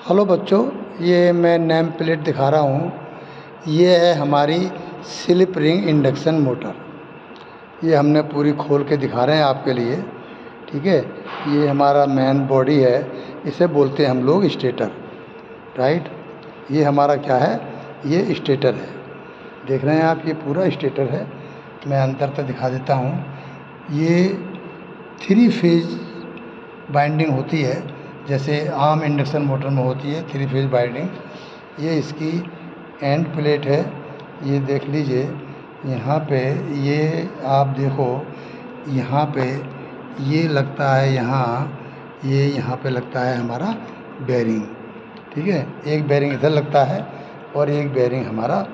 Hello बच्चों, ये मैं नेम प्लेट दिखा रहा हूँ। ये है हमारी स्लिप रिंग इंडक्शन मोटर। ये हमने पूरी खोल के दिखा रहे हैं आपके लिए, ठीक है। ये हमारा मेन बॉडी है, इसे बोलते हैं हम लोग स्टेटर, राइट। ये हमारा क्या है, ये स्टेटर है। देख रहे हैं आप, ये पूरा स्टेटर है। मैं अंदर तक दिखा देता हूँ। ये 3 फेज बाइंडिंग होती है, जैसे आम इंडक्शन मोटर में होती है 3 फेज बाइंडिंग। ये इसकी एंड प्लेट है, ये देख लीजिए। यहाँ पे ये आप देखो, यहाँ पे ये लगता है, यहाँ पे लगता है हमारा बेरिंग, ठीक है। एक बेरिंग इधर लगता है और एक बेरिंग हमारा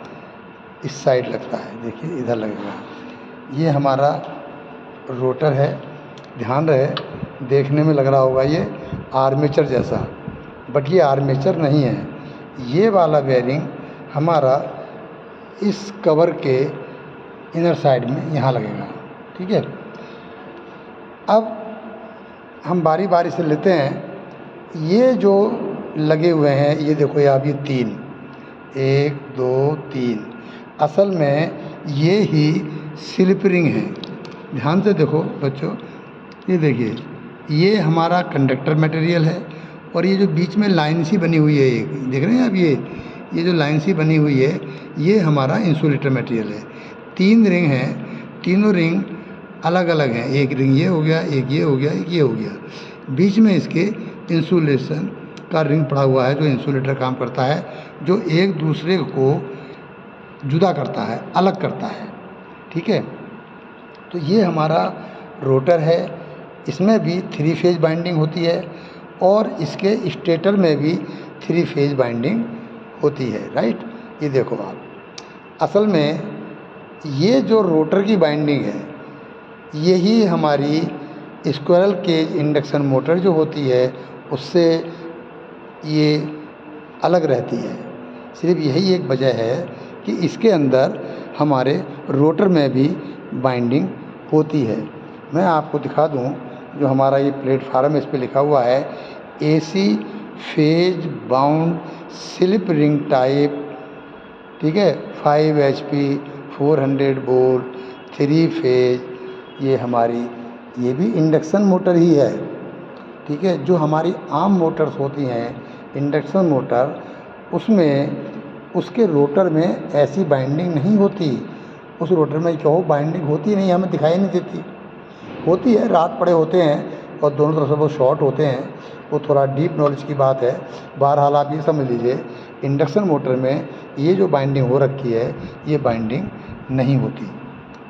इस साइड लगता है, देखिए इधर लगेगा। ये हमारा रोटर है। ध्यान रहे, देखने में लग रहा होगा ये आर्मेचर जैसा, बट ये आर्मेचर नहीं है। ये वाला बेरिंग हमारा इस कवर के इनर साइड में यहाँ लगेगा, ठीक है। अब हम बारी बारी से लेते हैं। ये जो लगे हुए हैं, ये देखो, ये आप, ये 3, 1 2 3, असल में ये ही स्लिप रिंग है। ध्यान से देखो बच्चों, ये देखिए, ये हमारा कंडक्टर मटेरियल है और ये जो बीच में लाइन सी बनी हुई है, एक देख रहे हैं आप, ये जो लाइन सी बनी हुई है, ये हमारा इंसुलेटर मटेरियल है। 3 रिंग हैं, तीनों रिंग अलग अलग हैं। एक रिंग ये हो गया, एक ये हो गया, एक ये हो गया। बीच में इसके इंसुलेशन का रिंग पड़ा हुआ है, जो इंसुलेटर काम करता है, जो एक दूसरे को जुदा करता है, अलग करता है, ठीक है। तो ये हमारा रोटर है, इसमें भी 3 फेज बाइंडिंग होती है और इसके स्टेटर में भी 3 फेज बाइंडिंग होती है, राइट। ये देखो आप, असल में ये जो रोटर की बाइंडिंग है, यही हमारी स्क्विरल केज इंडक्शन मोटर जो होती है उससे ये अलग रहती है। सिर्फ यही एक वजह है कि इसके अंदर हमारे रोटर में भी बाइंडिंग होती है। मैं आपको दिखा दूं, जो हमारा ये प्लेटफार्म है, इस पे लिखा हुआ है AC phase bound slip ring type, ठीक है, 5 HP 400 वोल्ट 3 फेज। ये हमारी, ये भी इंडक्शन मोटर ही है, ठीक है। जो हमारी आम मोटर्स होती हैं इंडक्शन मोटर, उसमें उसके रोटर में ऐसी बाइंडिंग नहीं होती। उस रोटर में कहो बाइंडिंग होती नहीं, हमें दिखाई नहीं देती। होती है, रात पड़े होते हैं और दोनों तरफ से वो शॉर्ट होते हैं, वो थोड़ा डीप नॉलेज की बात है। बहरहाल आप ये समझ लीजिए, इंडक्शन मोटर में ये जो बाइंडिंग हो रखी है, ये बाइंडिंग नहीं होती,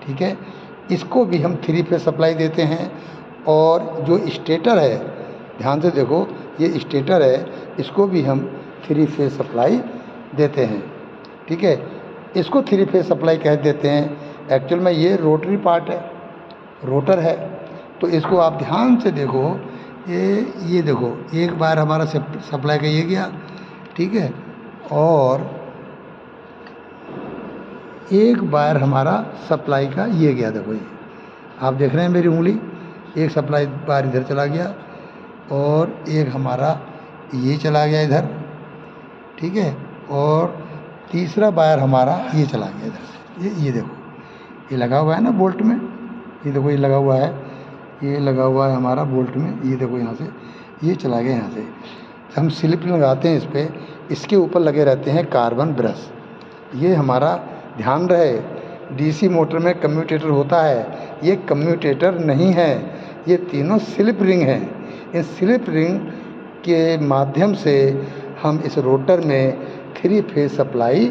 ठीक है। इसको भी हम 3 फेज सप्लाई देते हैं। और जो स्टेटर है, ध्यान से देखो, ये स्टेटर है, इसको भी हम 3 फेज सप्लाई देते हैं, ठीक है। इसको 3 फेज सप्लाई कह देते हैं। एक्चुअल में ये रोटरी पार्ट है, रोटर है। तो इसको आप ध्यान से देखो, ये देखो, एक बार हमारा सप्लाई का ये गया, ठीक है, और एक बार हमारा सप्लाई का ये गया। देखो, ये आप देख रहे हैं मेरी उंगली, एक सप्लाई बार इधर चला गया और एक हमारा ये चला गया इधर, ठीक है, और तीसरा बार हमारा ये चला गया इधर से। ये देखो, ये लगा हुआ है ना बोल्ट में, ये देखो, ये लगा हुआ है, ये लगा हुआ है हमारा बोल्ट में। ये देखो, यहाँ से ये चला गया, यहाँ से हम स्लिप लगाते हैं इस पर, इसके ऊपर लगे रहते हैं कार्बन ब्रश। ये हमारा, ध्यान रहे, DC मोटर में कम्यूटेटर होता है, ये कम्यूटेटर नहीं है, ये तीनों स्लिप रिंग हैं। इन स्लिप रिंग के माध्यम से हम इस रोटर में 3 फेज सप्लाई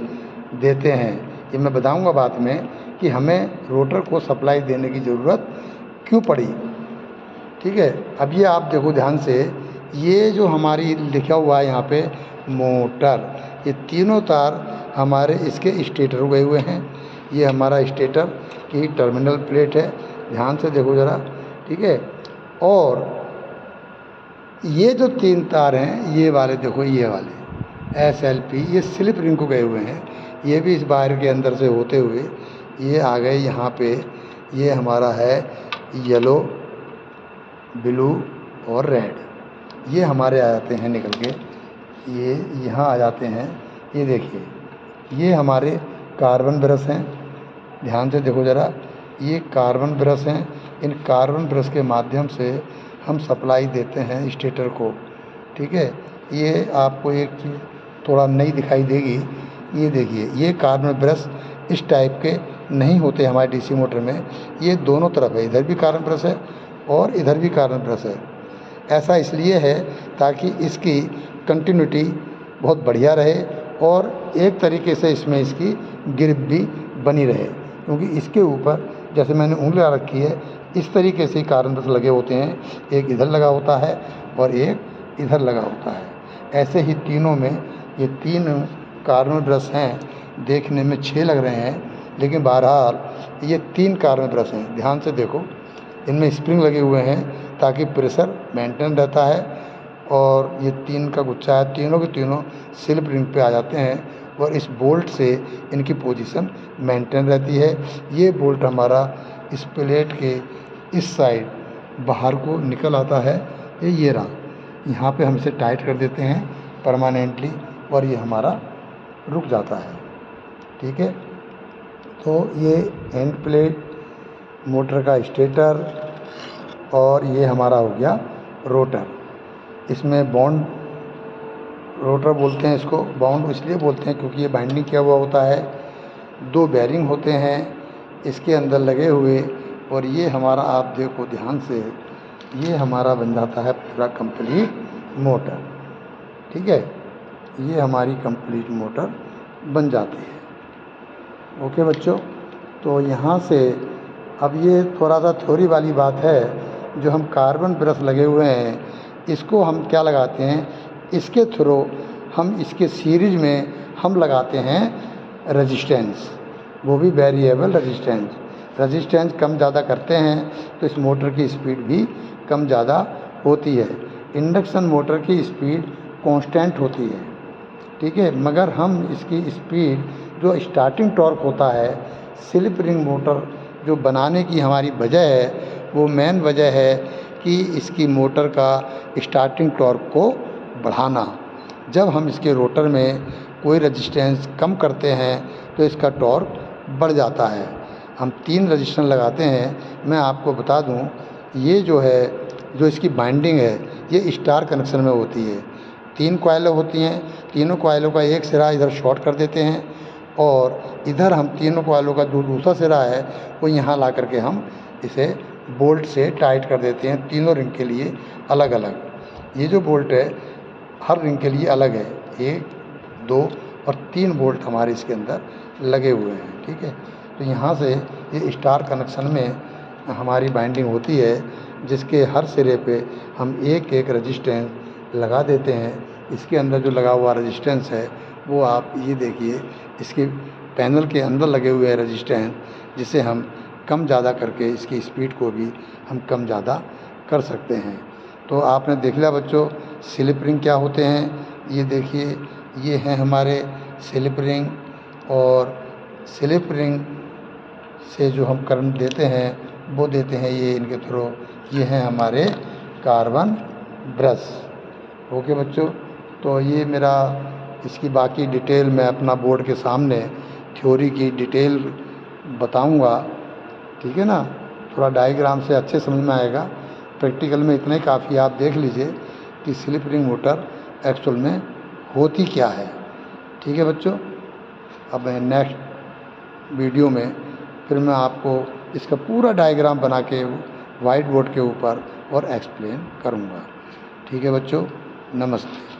देते हैं। ये मैं बताऊंगा बाद में कि हमें रोटर को सप्लाई देने की ज़रूरत क्यों पड़ी, ठीक है। अब ये आप देखो ध्यान से, ये जो हमारी लिखा हुआ है यहाँ पे मोटर, ये तीनों तार हमारे इसके स्टेटर गए हुए हैं। ये हमारा स्टेटर की टर्मिनल प्लेट है, ध्यान से देखो ज़रा, ठीक है। और ये जो 3 तार हैं, ये वाले देखो, ये वाले SLP, ये स्लिप रिंग को गए हुए हैं। ये भी इस वायर के अंदर से होते हुए ये आ गए यहाँ पे। ये हमारा है येलो, ब्लू और रेड, ये हमारे आ जाते हैं निकल के ये यहाँ आ जाते हैं। ये देखिए, ये हमारे कार्बन ब्रश हैं। ध्यान से देखो ज़रा, ये कार्बन ब्रश हैं। इन कार्बन ब्रश के माध्यम से हम सप्लाई देते हैं स्टेटर को, ठीक है। ये आपको एक चीज़ थोड़ा नई दिखाई देगी। ये देखिए, ये कार्बन ब्रश इस टाइप के नहीं होते हमारे डीसी मोटर में। ये दोनों तरफ है, इधर भी कार्बन ब्रश है और इधर भी कार्बन ब्रश है। ऐसा इसलिए है ताकि इसकी कंटिन्यूटी बहुत बढ़िया रहे और एक तरीके से इसमें इसकी ग्रिप भी बनी रहे, क्योंकि इसके ऊपर जैसे मैंने उंगलियां रखी है इस तरीके से कार्बन ब्रश लगे होते हैं। एक इधर लगा होता है और एक इधर लगा होता है। ऐसे ही तीनों में ये 3 कार्बन ब्रश हैं। देखने में 6 लग रहे हैं, लेकिन बहरहाल ये 3 कार्बन ब्रश हैं। ध्यान से देखो, इनमें स्प्रिंग लगे हुए हैं ताकि प्रेशर मेंटेन रहता है। और ये 3 का गुच्छा है, तीनों के तीनों स्लिप रिंग पे आ जाते हैं और इस बोल्ट से इनकी पोजीशन मेंटेन रहती है। ये बोल्ट हमारा इस प्लेट के इस साइड बाहर को निकल आता है। ये रहा, यहाँ पे हम इसे टाइट कर देते हैं परमानेंटली और ये हमारा रुक जाता है, ठीक है। तो ये एंड प्लेट, मोटर का स्टेटर और ये हमारा हो गया रोटर। इसमें बाउंड रोटर बोलते हैं इसको। बाउंड इसलिए बोलते हैं क्योंकि ये बाइंडिंग किया हुआ होता है। 2 बेरिंग होते हैं इसके अंदर लगे हुए। और ये हमारा, आप देखो ध्यान से, ये हमारा बन जाता है पूरा कंप्लीट मोटर, ठीक है। ये हमारी कंप्लीट मोटर बन जाती है। ओके बच्चों, तो यहाँ से अब ये थोड़ा सा थ्योरी वाली बात है। जो हम कार्बन ब्रश लगे हुए हैं इसको हम क्या लगाते हैं, इसके थ्रू हम इसके सीरीज में हम लगाते हैं रेजिस्टेंस, वो भी वेरिएबल रेजिस्टेंस। रेजिस्टेंस कम ज़्यादा करते हैं तो इस मोटर की स्पीड भी कम ज़्यादा होती है। इंडक्शन मोटर की स्पीड कांस्टेंट होती है, ठीक है। मगर हम इसकी स्पीड, जो स्टार्टिंग टॉर्क होता है, स्लिप रिंग मोटर जो बनाने की हमारी वजह है, वो मेन वजह है कि इसकी मोटर का स्टार्टिंग टॉर्क को बढ़ाना। जब हम इसके रोटर में कोई रेजिस्टेंस कम करते हैं तो इसका टॉर्क बढ़ जाता है। हम 3 रजिस्टेंस लगाते हैं। मैं आपको बता दूं, ये जो है, जो इसकी बाइंडिंग है, ये स्टार कनेक्शन में होती है। 3 कॉइलें होती हैं, तीनों कॉइलों का एक सिरा इधर शॉर्ट कर देते हैं और इधर हम तीनों कॉइलों का जो दूसरा सिरा है वो यहाँ ला करके हम इसे बोल्ट से टाइट कर देते हैं, तीनों रिंग के लिए अलग अलग। ये जो बोल्ट है हर रिंग के लिए अलग है, 1, 2 और 3 बोल्ट हमारे इसके अंदर लगे हुए हैं, ठीक है। तो यहाँ से ये स्टार कनेक्शन में हमारी बाइंडिंग होती है, जिसके हर सिरे पे हम एक एक रेजिस्टेंस लगा देते हैं। इसके अंदर जो लगा हुआ रेजिस्टेंस है वो आप ये देखिए, इसके पैनल के अंदर लगे हुए हैं रेजिस्टेंस, जिसे हम कम ज़्यादा करके इसकी स्पीड को भी हम कम ज़्यादा कर सकते हैं। तो आपने देख लिया बच्चों, स्लिप रिंग क्या होते हैं। ये देखिए, ये हैं हमारे स्लिप रिंग, और स्लिप रिंग से जो हम करंट देते हैं वो देते हैं ये इनके थ्रू। ये हैं हमारे कार्बन ब्रश। ओके बच्चों, तो ये मेरा, इसकी बाकी डिटेल मैं अपना बोर्ड के सामने थ्योरी की डिटेल बताऊंगा, ठीक है ना। थोड़ा डायग्राम से अच्छे समझ में आएगा। प्रैक्टिकल में इतना ही काफ़ी, आप देख लीजिए कि स्लिप रिंग मोटर एक्चुअल में होती क्या है, ठीक है बच्चों। अब मैं नेक्स्ट वीडियो में फिर मैं आपको इसका पूरा डायग्राम बना के वाइट बोर्ड के ऊपर और एक्सप्लेन करूँगा, ठीक है बच्चों। नमस्ते।